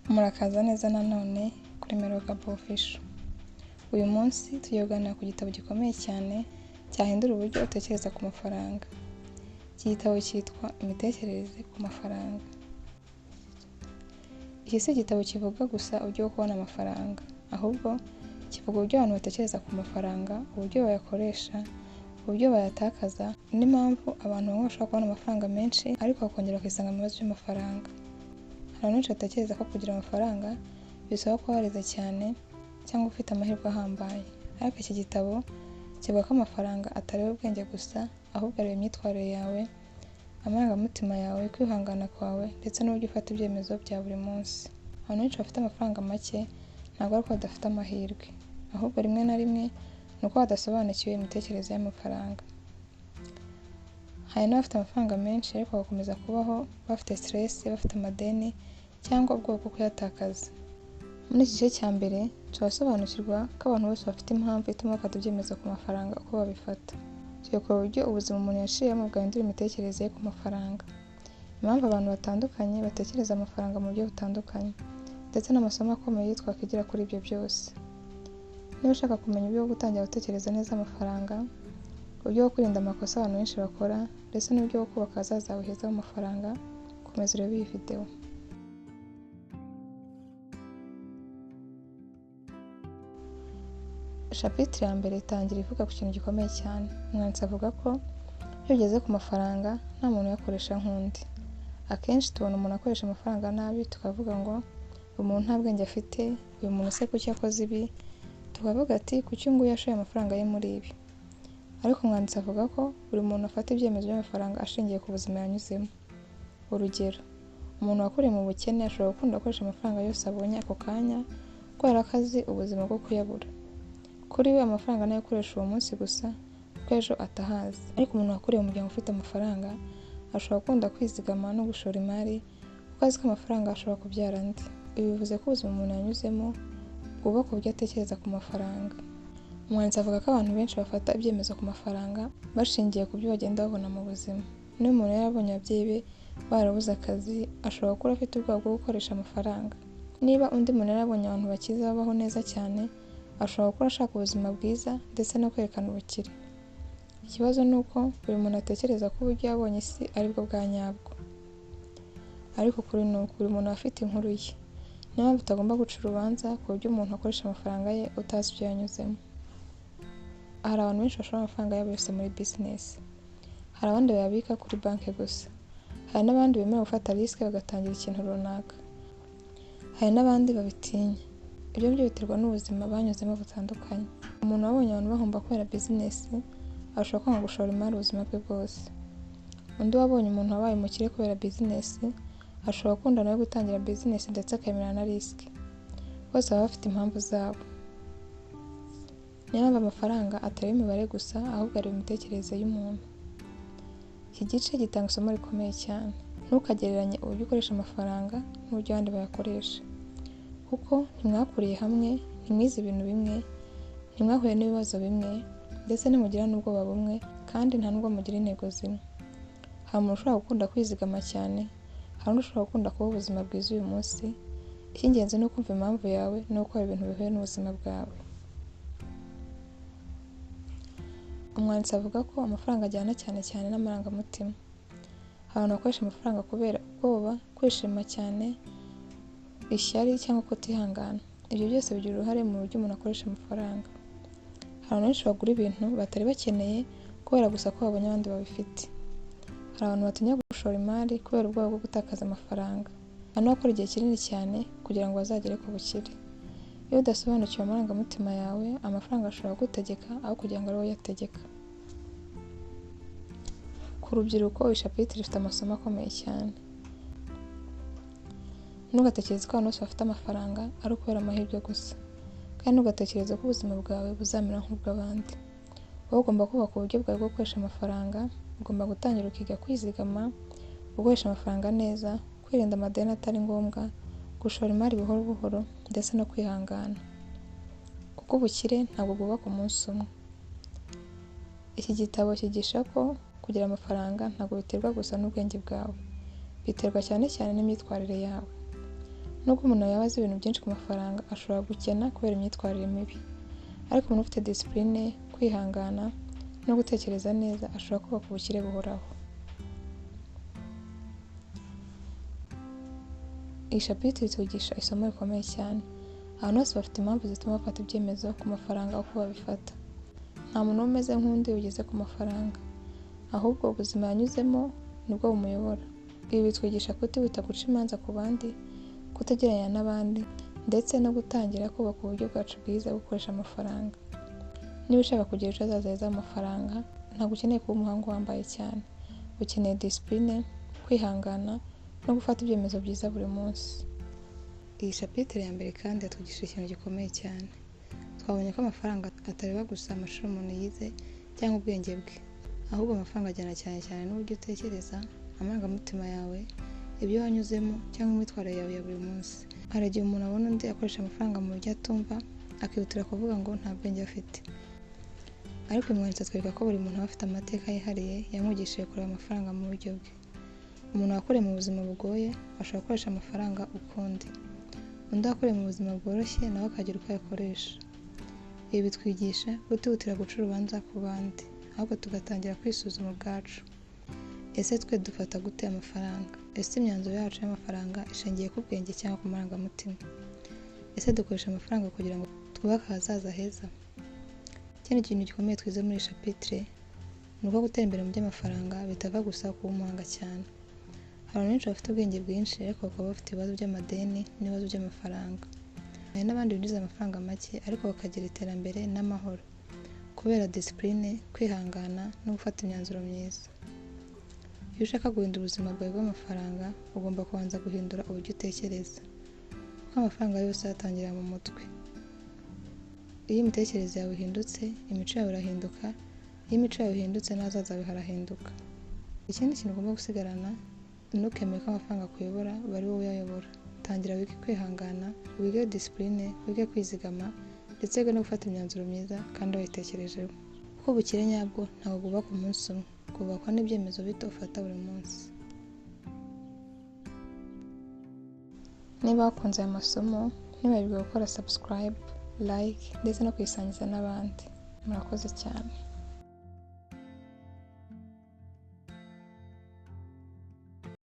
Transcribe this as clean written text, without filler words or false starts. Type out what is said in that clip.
Murakaza neza nanone kuri Meroka Official. Uyu munsi tugiye kuganira ku gitabo gikomeye cyane cyahindura uburyo utekereza ku mafaranga. Iki gitabo cyitwa Imitekerereze ku mafaranga. Iki si igitabo kivuga gusa uburyo bwo kubona amafaranga, ahubwo kivuga uburyo abantu batekereza ku mafaranga, uburyo bayakoresha, uburyo bayatakaza, n'impamvu abantu bamwe bashobora kubona amafaranga menshi ariko bakongera bakisanga mu bibazo by'amafaranga. Abantu benshi batekereza ko kugira amafaranga bisaba ko warize cyane cyangwa ufite amahirwe ahambaye, ariko iki gitabo kivuga ko amafaranga atareba ubwenge gusa, ahubwo areba imyitwarire yawe, amarangamutima yawe, kwihangana kwawe ndetse n'uburyo ufata ibyemezo bya buri munsi. Abantu benshi bafite amafaranga make ntabwo ari uko badafite amahirwe, ahubwo rimwe na rimwe ni uko badasobanukiwe imitekerereze y'amafaranga. Hari n'abafite amafaranga menshi ariko bagakomeza kubaho bafite stress, bafite amadeni cyangwa ubwoba bwo kuyatakaza. Muri iki gice cya mbere turasobanukirwa ko abantu bose bafite impamvu ituma bafata ibyemezo ku mafaranga uko babifata. Tugiye kureba uburyo ubuzima umuntu yaciyemo bwahindura imitekerereze ye ku mafaranga, impamvu abantu batandukanye batekereza amafaranga mu buryo butandukanye, ndetse n'amasomo akomeye twakwigira kuri ibyo byose. Niba ushaka kumenya uburyo bwo gutangira gutekereza neza amafaranga, uburyo bwo kwirinda amakosa abantu benshi bakora, ndetse n'uburyo bwo kubaka ahazaza hawe heza mu mafaranga, komeza urebe iyi video. Chapitre ya mbere itangira ivuga ku kintu gikomeye cyane. Umwanditsi avuga ko iyo ugeze ku mafaranga nta muntu uyakoresha nk'undi. Akenshi tubona umuntu akoresha amafaranga nabi tukavuga ngo uyu muntu nta bwenge afite, uyu muntu se kuki yakoze ibi, tukavuga ati kuki nguyu yashoye amafaranga ye muri ibi. Ariko umwanditsi avuga ko buri muntu afata ibyemezo by'amafaranga ashingiye ku buzima yanyuzemo. Urugero, umuntu wakuriye mu bukene ashobora gukunda gukoresha amafaranga yose abonye ako kanya kubera ko azi ubuzima bwo kuyabura. Kuri we amafaranga nayo akoresha uwo munsi gusa kuko ejo atahazi. Ariko umuntu wakuriye mu muryango ufite amafaranga ashobora gukunda kwizigama no gushora imari kuko azi ko amafaranga ashobora kubyara andi. Ibi bivuze ko ubuzima umuntu yanyuzemo bwubaka uburyo atekereza ku mafaranga. Umwanditsi avuga ko abantu benshi bafata ibyemezo ku mafaranga bashingiye ku byo bagenda babona mu buzima. Niba umuntu yarabonye ababyeyi be barabuze akazi, ashobora gukura afite ubwoba bwo gukoresha amafaranga. Niba undi muntu yarabonye abantu bakize babaho neza cyane, ashobora gukora ashaka ubuzima bwiza ndetse no kwerekana ubukire. Ikibazo ni uko buri muntu atekereza ko uburyo yabonye isi aribwo bwa nyabwo. Ariko kuri ni uko buri muntu aba afite inkuru ye. Niyo mpamvu utagomba guca urubanza ku buryo umuntu akoresha amafaranga ye utazi ibyo yanyuzemo. Hari abantu benshi bashora amafaranga yabo yose muri business. Hari abandi bayabika kuri banki gusa. Hari n'abandi bemera gufata risk bagatangira ikintu runaka. Hari n'abandi babitinya. Ibyo byo biterwa n'ubuzima banyuzemo butandukanye. Umuntu wabonye abantu bahomba kubera business ashobora kwanga gushora imari ubuzima bwe bwose. Undi wabonye umuntu wabaye umukire kubera business ashobora gukunda nawe gutangira business ndetse akemera na risk. Bose baba bafite impamvu zabo. Niyo mpamvu amafaranga atari imibare gusa, ahubwo ari imitekerereze y'umuntu. Iki gice gitanga isomo rikomeye cyane. Ntukagereranye uburyo ukoresha amafaranga n'uburyo abandi bayakoresha. Kuko ntimwakuriye hamwe, ntimwize ibintu bimwe, ntimwahuye n'ibibazo bimwe, ndetse ntimugira n'ubwoba bumwe, kandi nta nubwo mugira intego zimwe. Hari umuntu ushobora gukunda kwizigama cyane, hari undi ushobora gukunda kuba ubuzima bwiza uyu munsi. Icy'ingenzi ni ukumva impamvu yawe no gukora ibintu bihuye n'ubuzima bwawe. Umwanditsi avuga ko amafaranga ajyana cyane n'amarangamutima. Abantu bakoresha amafaranga kubera ubwoba, kwishima cyane, ishyari cyangwa kutihangana. Ibyo byose bigira uruhare mu buryo umuntu akoresha amafaranga. Hari abantu benshi bagura ibintu batari bakeneye kubera gusa ko babonye abandi babifite. Hari abantu batinya gushora imari kubera ubwoba bwo gutakaza amafaranga. Hari n'abakora igihe kinini cyane kugira ngo bazagere ku bukire. Iyo udasobanukiwe amarangamutima yawe, amafaranga ashobora kugutegeka aho kugira ngo ari wowe uyategeka. Ku rubyiruko, iyi chapitre ifite amasomo akomeye cyane. Ntugatekereze ko abantu bose bafite amafaranga ari ukubera amahirwe gusa, kandi ntugatekereze ko ubuzima bwawe buzamera nk'ubw'abandi. Wowe ugomba kubaka uburyo bwawe bwo gukoresha amafaranga, ugomba gutangira ukiga kwizigama, gukoresha amafaranga neza, kwirinda amadeni atari ngombwa, gushora imari buhoro buhoro, ndetse no kwihangana. Kuko ubukire ntabwo bwubaka umunsi umwe. Iki gitabo cyigisha ko kugira amafaranga ntabwo biterwa gusa n'ubwenge bwawe, biterwa cyane n'imyitwarire yawe. Nubwo umuntu yaba azi ibintu byinshi ku mafaranga, ashobora gukena kubera imyitwarire mibi. Ariko umuntu ufite discipline, kwihangana no gutekereza neza ashobora kubaka ubukire buhoraho. Iyi chapitre itwigisha isomo rikomeye cyane. Abantu bose bafite impamvu zituma bafata ibyemezo ku mafaranga uko babifata. Nta muntu umeze nk'undi ugeze ku mafaranga, ahubwo ubuzima yanyuzemo nibwo bumuyobora. Ibi bitwigisha kutihuta guca imanza ku bandi, kutagereranya n'abandi, ndetse no gutangira kubaka uburyo bwacu bwiza bwo gukoresha amafaranga. Niba ushaka kugira ejo hazaza heza mu mafaranga, ntabwo ukeneye kuba umuhanga wambaye cyane. Ukeneye discipline, kwihangana no gufata ibyemezo byiza buri munsi. Iyi chapitre ya mbere kandi yatwigishije ikintu gikomeye cyane. Twabonye ko amafaranga atareba gusa amashuri umuntu yize cyangwa ubwenge bwe, ahubwo amafaranga ajyana cyane n'uburyo utekereza, amarangamutima yawe, ibyo wanyuzemo cyangwa imyitwarire yawe ya buri munsi. Hari igihe umuntu abona undi akoresha amafaranga mu buryo atumva, akihutira kuvuga ngo nta bwenge afite. Ariko uyu mwanditsi atwereka ko buri muntu aba afite amateka yihariye yamwigishije kureba amafaranga mu buryo bwe. Umuntu wakoreye mu buzima bugoye ashobora gukoresha amafaranga ukundi. Undi wakoreye mu buzima bworoshye nawe akagira uko ayakoresha. Ibi bitwigisha kutihutira guca urubanza ku bandi, ahubwo tugatangira kwisuzuma ubwacu. Ese twe dufata gute amafaranga? Ese imyanzuro yacu y'amafaranga ishingiye ku bwenge cyangwa ku marangamutima? Ese dukoresha amafaranga kugira ngo twubake ahazaza heza? Ikindi kintu gikomeye twize muri iyi chapitre ni uko gutera imbere mu by'amafaranga bitava gusa kuba umuhanga cyane. Abantu benshi bafite ubwenge bwinshi ariko bakaba bafite ibibazo by'amadeni n'ibibazo by'amafaranga. Hari n'abandi binjiza amafaranga make ariko bakagira iterambere n'amahoro kubera discipline, kwihangana no gufata imyanzuro myiza. Iyo ushaka guhindura ubuzima bwawe bw'amafaranga, ugomba kubanza guhindura uburyo utekereza, kuko amafaranga yose atangirira mu mutwe. Iyo imitekerereze yawe ihindutse, imico yawe irahinduka. Iyo imico yawe ihindutse, n'ahazaza hawe harahinduka. Ikindi kintu ugomba gusigarana, ntukemere ko amafaranga akuyobora, bari wowe uyayobora. Tangira wige kwihangana, wige discipline, wige kwizigama, ndetse wige no gufata imyanzuro myiza kandi wayitekerejeho. Kuko ubukire nyabwo ntabwo bwubakwa umunsi umwe, bwubakwa n'ibyemezo bito ufata buri munsi. Niba wakunze aya masomo, ntiwibagirwe gukora subscribe, like ndetse no kuyisangiza n'abandi. Murakoze cyane.